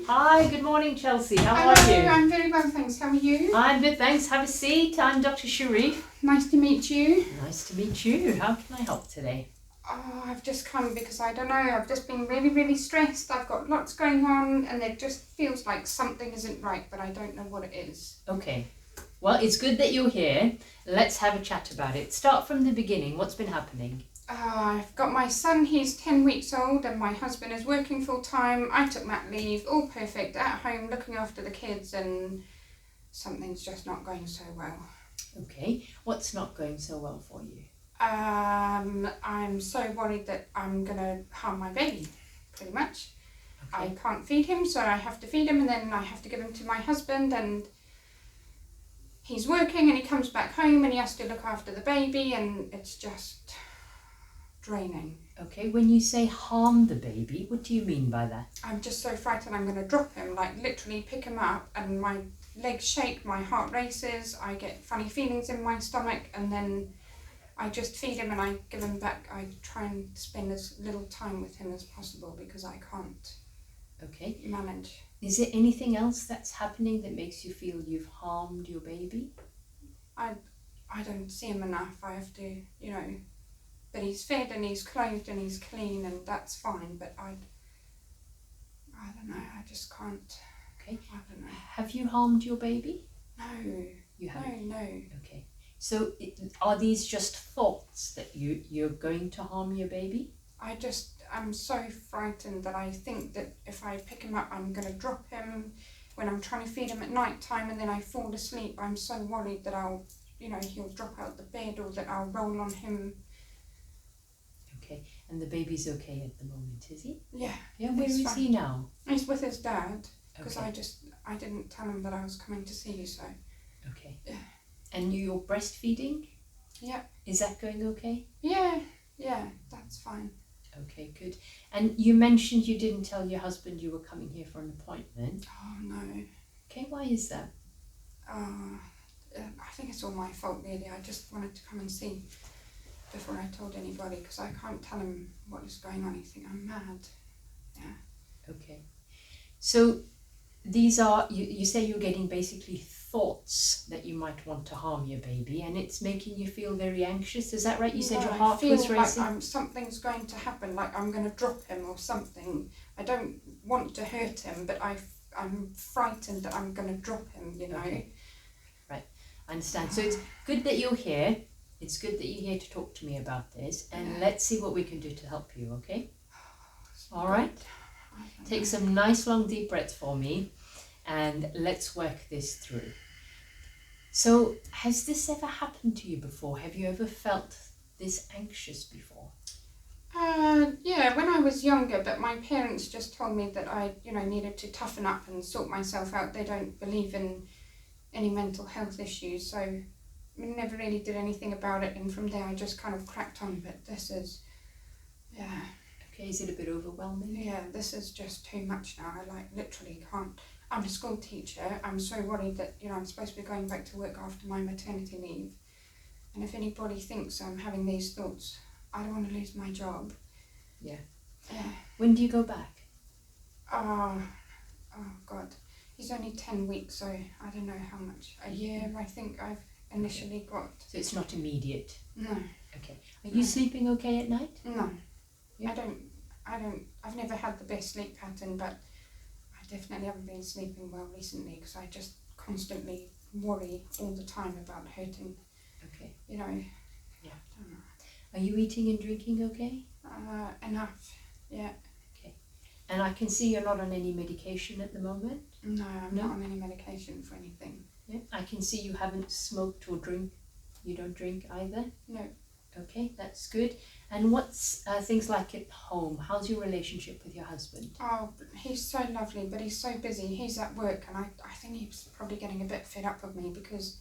Hi, good morning, Chelsea. How Hello, are you? I'm very well, thanks. How are you? I'm good, thanks. Have a seat. I'm Dr. Sharif. Nice to meet you. Nice to meet you. How can I help today? Oh, I've just come because I don't know, I've just been really, really stressed. I've got lots going on and it just feels like something isn't right, but I don't know what it is. Okay. Well, it's good that you're here. Let's have a chat about it. Start from the beginning. What's been happening? I've got my son, he's 10 weeks old, and my husband is working full time. I took mat leave, all perfect, at home, looking after the kids, and something's just not going so well. Okay. What's not going so well for you? I'm so worried that I'm going to harm my baby, pretty much. Okay. I can't feed him, so I have to feed him and then I have to give him to my husband, and he's working and he comes back home and he has to look after the baby, and it's just draining. Okay. When you say harm the baby, what do you mean by that? I'm just so frightened I'm going to drop him, like literally pick him up and my legs shake, my heart races, I get funny feelings in my stomach, and then I just feed him and I give him back. I try and spend as little time with him as possible because I can't Okay. manage. Is there anything else that's happening that makes you feel you've harmed your baby? I don't see him enough. I have to, but he's fed and he's clothed and he's clean and that's fine, but I don't know, I just can't. Okay. I don't know. Have you harmed your baby? No. You haven't? No. Okay. So are these just thoughts that you're going to harm your baby? I'm so frightened that I think that if I pick him up, I'm going to drop him when I'm trying to feed him at night time, and then I fall asleep. I'm so worried that he'll drop out the bed or that I'll roll on him. Okay. And the baby's okay at the moment, is he? Yeah. Yeah, where is he now? He's with his dad because Okay. I didn't tell him that I was coming to see you, so. Okay. Yeah. And you're breastfeeding? Yeah. Is that going okay? Yeah, that's fine. Okay, good. And you mentioned you didn't tell your husband you were coming here for an appointment. Oh no. Okay, why is that? I think it's all my fault really. I just wanted to come and see before I told anybody because I can't tell him what is going on. He think I'm mad. Yeah. Okay. So these are, you say you're getting basically thoughts that you might want to harm your baby, and it's making you feel very anxious. Is that right? You said your heart was racing? Like something's going to happen, like I'm going to drop him or something. I don't want to hurt him, but I'm frightened that I'm going to drop him, Okay. Right, I understand. So it's good that you're here. It's good that you're here to talk to me about this, and let's see what we can do to help you, okay? All right? Take some nice long deep breaths for me, and let's work this through. So, has this ever happened to you before? Have you ever felt this anxious before? Yeah, when I was younger, but my parents just told me that I, needed to toughen up and sort myself out. They don't believe in any mental health issues, so I never really did anything about it, and from there I just kind of cracked on, but this is, yeah. Okay, is it a bit overwhelming? Yeah, this is just too much now. I literally can't. I'm a school teacher. I'm so worried that, I'm supposed to be going back to work after my maternity leave. And if anybody thinks I'm having these thoughts, I don't want to lose my job. Yeah. Yeah. When do you go back? Oh God. He's only 10 weeks, so I don't know how much. A year, I think I've initially got. So it's not immediate? No. Okay. Are you sleeping okay at night? No. Yeah. I've never had the best sleep pattern, but I definitely haven't been sleeping well recently because I just constantly worry all the time about hurting. Okay. Yeah. I don't know. Are you eating and drinking okay? Enough. Yeah. Okay. And I can see you're not on any medication at the moment? No, I'm No? not on any medication for anything. Yeah. I can see you haven't smoked or drink. You don't drink either? No. Okay, that's good. And what's things like at home? How's your relationship with your husband? Oh, he's so lovely, but he's so busy. He's at work, and I think he's probably getting a bit fed up with me because,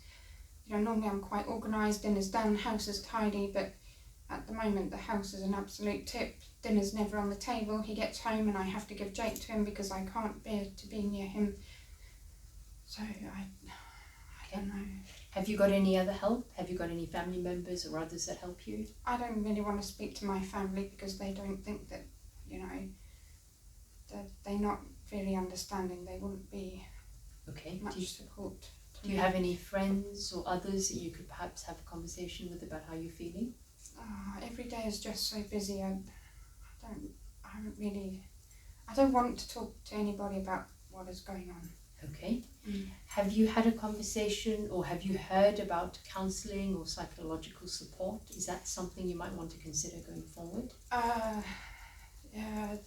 normally I'm quite organised, dinner's done, house is tidy, but at the moment the house is an absolute tip. Dinner's never on the table. He gets home and I have to give Jake to him because I can't bear to be near him. So I don't know. Have you got any other help? Have you got any family members or others that help you? I don't really want to speak to my family because they don't think that, that they're not really understanding. They wouldn't be Okay. much support. Do you have any friends or others that you could perhaps have a conversation with about how you're feeling? Every day is just so busy. I don't want to talk to anybody about what is going on. Okay. Have you had a conversation or have you heard about counselling or psychological support? Is that something you might want to consider going forward? Yeah,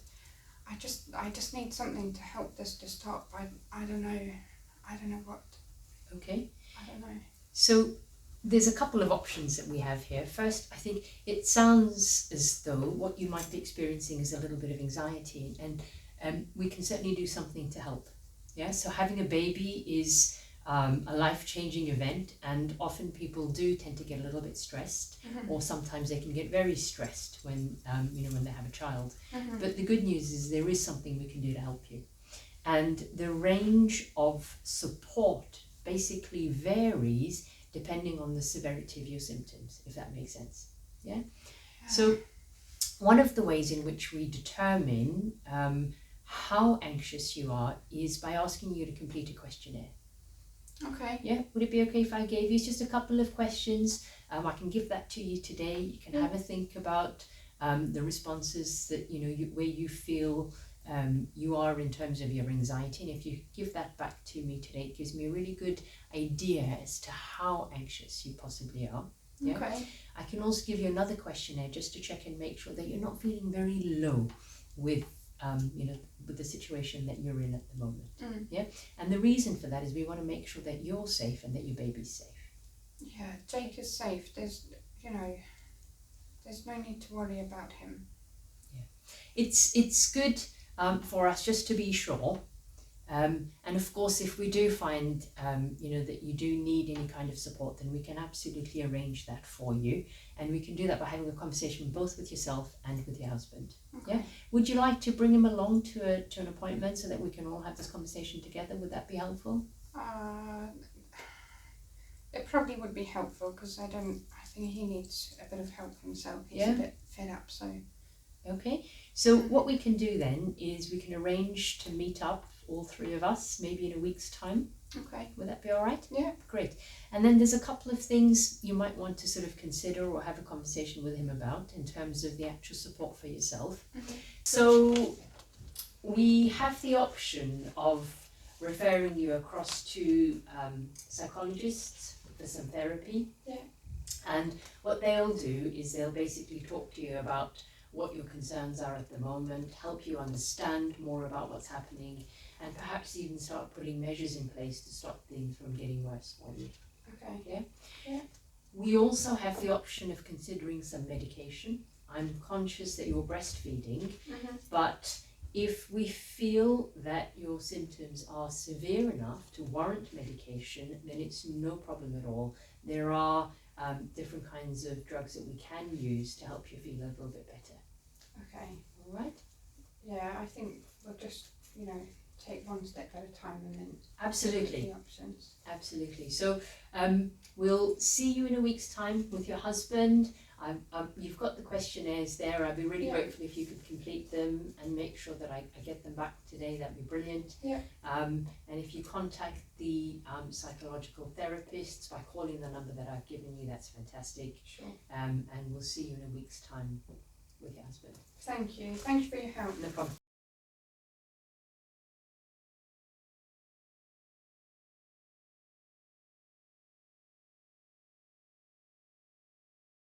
I just need something to help this to stop. I don't know what. Okay. I don't know. So there's a couple of options that we have here. First, I think it sounds as though what you might be experiencing is a little bit of anxiety, and we can certainly do something to help. Yeah, so having a baby is a life-changing event, and often people do tend to get a little bit stressed, or sometimes they can get very stressed when when they have a child. But the good news is there is something we can do to help you, and the range of support basically varies depending on the severity of your symptoms, if that makes sense. Yeah. So one of the ways in which we determine how anxious you are is by asking you to complete a questionnaire. Okay. Yeah, would it be okay if I gave you just a couple of questions? I can give that to you today. You can have a think about the responses that where you feel you are in terms of your anxiety, and if you give that back to me today, it gives me a really good idea as to how anxious you possibly are. Yeah? Okay. I can also give you another questionnaire just to check and make sure that you're not feeling very low with with the situation that you're in at the moment. Yeah, and the reason for that is we want to make sure that you're safe and that your baby's safe. Yeah, Jake is safe. There's no need to worry about him. Yeah, it's good for us just to be sure. And of course, if we do find that you do need any kind of support, then we can absolutely arrange that for you, and we can do that by having a conversation both with yourself and with your husband. Okay. Yeah. Would you like to bring him along to an appointment so that we can all have this conversation together? Would that be helpful? It probably would be helpful because I think he needs a bit of help himself. He's a bit fed up, so. Okay, so what we can do then is we can arrange to meet up, all three of us, maybe in a week's time. Okay. Would that be all right? Yeah. Great. And then there's a couple of things you might want to sort of consider or have a conversation with him about in terms of the actual support for yourself. So we have the option of referring you across to psychologists for some therapy. Yeah. And what they'll do is they'll basically talk to you about what your concerns are at the moment, help you understand more about what's happening, and perhaps even start putting measures in place to stop things from getting worse for you. Okay. Yeah? Yeah. We also have the option of considering some medication. I'm conscious that you're breastfeeding, but if we feel that your symptoms are severe enough to warrant medication, then it's no problem at all. There are different kinds of drugs that we can use to help you feel a little bit better. Okay. All right? Yeah, I think we'll just, take one step at a time and then Absolutely. the options. Absolutely. So we'll see you in a week's time with your husband. You've got the questionnaires there. I'd be really grateful if you could complete them and make sure that I get them back today. That'd be brilliant. Yeah. And if you contact the psychological therapists by calling the number that I've given you, that's fantastic. Sure. And we'll see you in a week's time with your husband. Thank you. Thank you for your help. No problem.